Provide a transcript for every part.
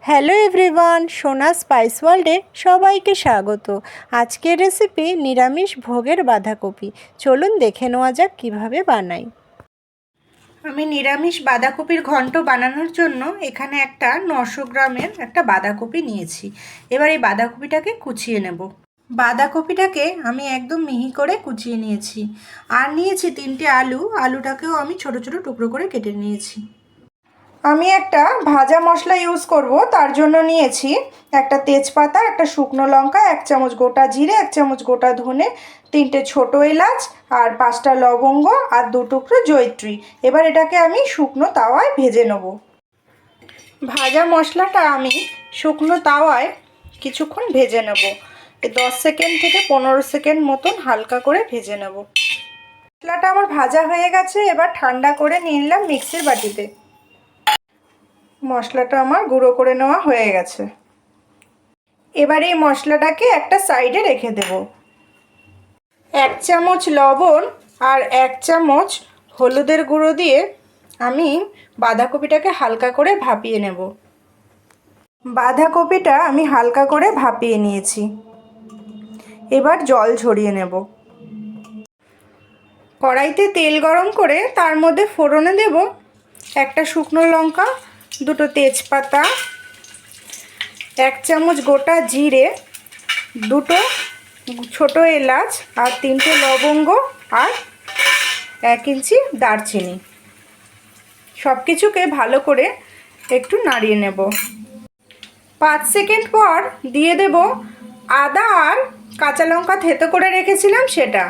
Hello everyone, সোনা spice ওয়ার্ল্ডে সবাইকে স্বাগত। আজকের রেসিপি নিরামিষ ভোগের বাঁধাকপি। চলুন দেখে নেওয়া যাক কীভাবে বানাই। আমি নিরামিষ বাঁধাকপির ঘন্ট বানানোর জন্য এখানে একটা 900 গ্রামের একটা বাঁধাকপি নিয়েছি। এবার এই বাঁধাকপিটাকে কুচিয়ে নেব। বাঁধাকপিটাকে আমি একদম মিহি করে কুচিয়ে নিয়েছি। আর নিয়েছি 3টে আলু। আলুটাকেও আমি ছোট ছোট টুকরো করে কেটে নিয়েছি। আমি একটা ভাজা মশলা ইউজ করব, তার জন্য নিয়েছি একটা তেজপাতা, একটা শুকনো লঙ্কা, 1 চামচ গোটা জিরে, 1 চামচ গোটা ধনে, 3টে ছোটো এলাচ আর 5টা লবঙ্গ আর 2 টুকরো জয়িত্রী। এবার এটাকে আমি শুকনো তাওয়ায় ভেজে নেব। ভাজা মশলাটা আমি শুকনো তাওয়ায় কিছুক্ষণ ভেজে নেব। 10 সেকেন্ড থেকে 15 সেকেন্ড মতন হালকা করে ভেজে নেব। মশলাটা আমার ভাজা হয়ে গেছে। এবার ঠান্ডা করে নিয়ে নিলাম মিক্সির বাটিতে। মশলাটা আমার গুঁড়ো করে নেওয়া হয়ে গেছে। এবার এই মশলাটাকে একটা সাইডে রেখে দেব। 1 চামচ লবণ আর 1 চামচ হলুদের গুঁড়ো দিয়ে আমি বাঁধাকপিটাকে হালকা করে ভাপিয়ে নেব। বাঁধাকপিটা আমি হালকা করে ভাপিয়ে নিয়েছি। এবার জল ঝরিয়ে নেব। কড়াইতে তেল গরম করে তার মধ্যে ফোড়নে দেব একটা শুকনো লঙ্কা, 2টো তেজপাতা, 1 চামচ গোটা জিরে, 2টো ছোটো এলাচ আর 3টে লবঙ্গ আর 1 ইঞ্চি দারচিনি। সব কিছুকে ভালো করে একটু নাড়িয়ে নেব। 5 সেকেন্ড পর দিয়ে দেব আদা আর কাঁচা লঙ্কা থেতো করে রেখেছিলাম সেটা।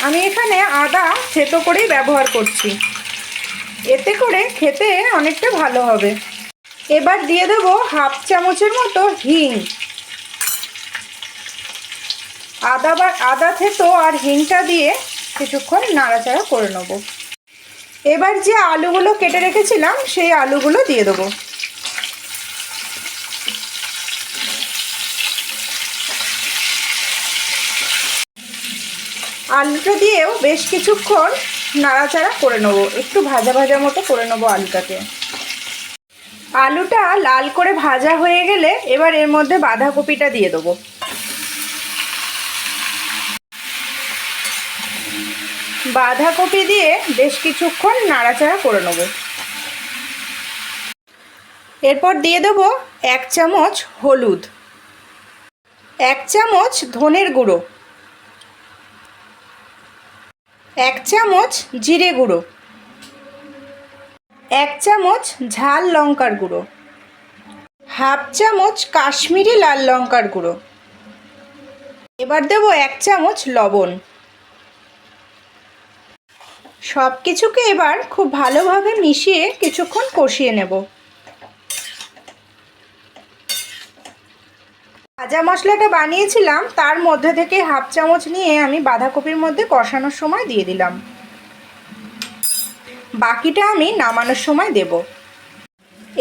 আমি এখানে আদা থেতো করেই ব্যবহার করছি, এতে করে খেতে অনেকটা ভালো হবে। এবার দিয়ে দেব 1/2 চামচের মতো হিং। আদা থেতো আর হিংটা দিয়ে কিছুক্ষণ নাড়াচাড়া করে নেব। এবার যে আলুগুলো কেটে রেখেছিলাম সেই আলুগুলো দিয়ে দেবো। আলুটা দিয়েও বেশ কিছুক্ষণ নাড়াচাড়া করে নেব, একটু ভাজা ভাজা মতো করে নেব আলুটাকে। আলুটা লাল করে ভাজা হয়ে গেলে এবার এর মধ্যে বাঁধাকপিটা দিয়ে দেবো। বাঁধাকপি দিয়ে বেশ কিছুক্ষণ নাড়াচাড়া করে নেব। এরপর দিয়ে দেবো 1 চামচ হলুদ, 1 চামচ ধনের গুঁড়ো, 1 চামচ জিরে গুঁড়ো, 1 চামচ ঝাল লঙ্কার গুঁড়ো, 1/2 চামচ কাশ্মীরি লাল লঙ্কার গুঁড়ো। এবার দেবো 1 চামচ লবণ। সব কিছুকে এবার খুব ভালোভাবে মিশিয়ে কিছুক্ষণ কষিয়ে নেব। ভাজা মশলাটা বানিয়েছিলাম তার মধ্যে থেকে 1/2 চামচ নিয়ে আমি বাঁধাকপির মধ্যে কষানোর সময় দিয়ে দিলাম। বাকিটা আমি নামানোর সময় দেব।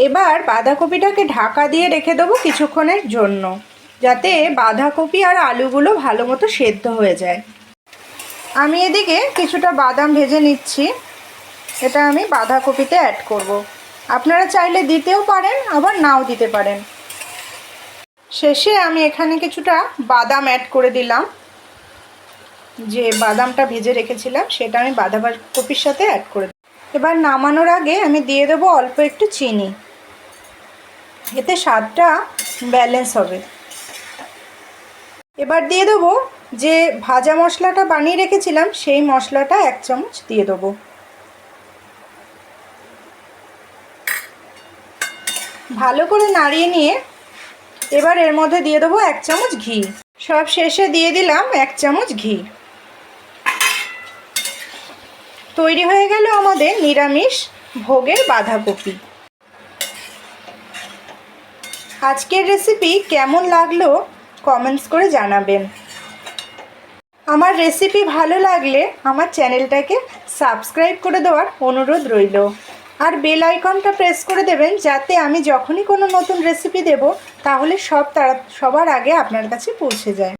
এবার বাঁধাকপিটাকে ঢাকা দিয়ে রেখে দেবো কিছুক্ষণের জন্য, যাতে বাঁধাকপি আর আলুগুলো ভালো মতো সেদ্ধ হয়ে যায়। আমি এদিকে কিছুটা বাদাম ভেজে নিচ্ছি, এটা আমি বাঁধাকপিতে অ্যাড করব। আপনারা চাইলে দিতেও পারেন, আবার নাও দিতে পারেন। শেষে আমি এখানে কিছুটা বাদাম অ্যাড করে দিলাম। যে বাদামটা ভেজে রেখেছিলাম সেটা আমি বাঁধাকপির সাথে অ্যাড করে দিলাম। এবার নামানোর আগে আমি দিয়ে দেবো অল্প একটু চিনি, এতে স্বাদটা ব্যালেন্স হবে। এবার দিয়ে দেবো যে ভাজা মশলাটা বানিয়ে রেখেছিলাম সেই মশলাটা 1 চামচ দিয়ে দেবো। ভালো করে নাড়িয়ে নিয়ে এবার এর মধ্যে দিয়ে দেবো 1 চামচ ঘি। সব শেষে দিয়ে দিলাম 1 চামচ ঘি। তৈরি হয়ে গেল আমাদের নিরামিষ ভোগের বাঁধাকপি। আজকের রেসিপি কেমন লাগলো কমেন্টস করে জানাবেন। আমার রেসিপি ভালো লাগলে আমার চ্যানেলটাকে সাবস্ক্রাইব করে দেওয়ার অনুরোধ রইল, আর বেল আইকনটা প্রেস করে দেবেন যাতে আমি যখনই কোনো নতুন রেসিপি দেব তাহলে সবার আগে আপনার কাছে পৌঁছে যায়।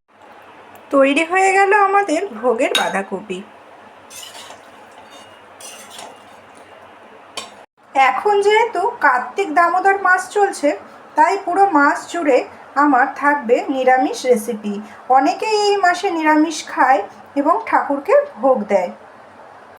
তৈরি হয়ে গেল আমাদের ভোগের বাঁধাকপি। এখন যেহেতু কার্তিক দামোদর মাস চলছে, তাই পুরো মাস জুড়ে আমার থাকবে নিরামিষ রেসিপি। অনেকেই এই মাসে নিরামিষ খায় এবং ঠাকুরকে ভোগ দেয়।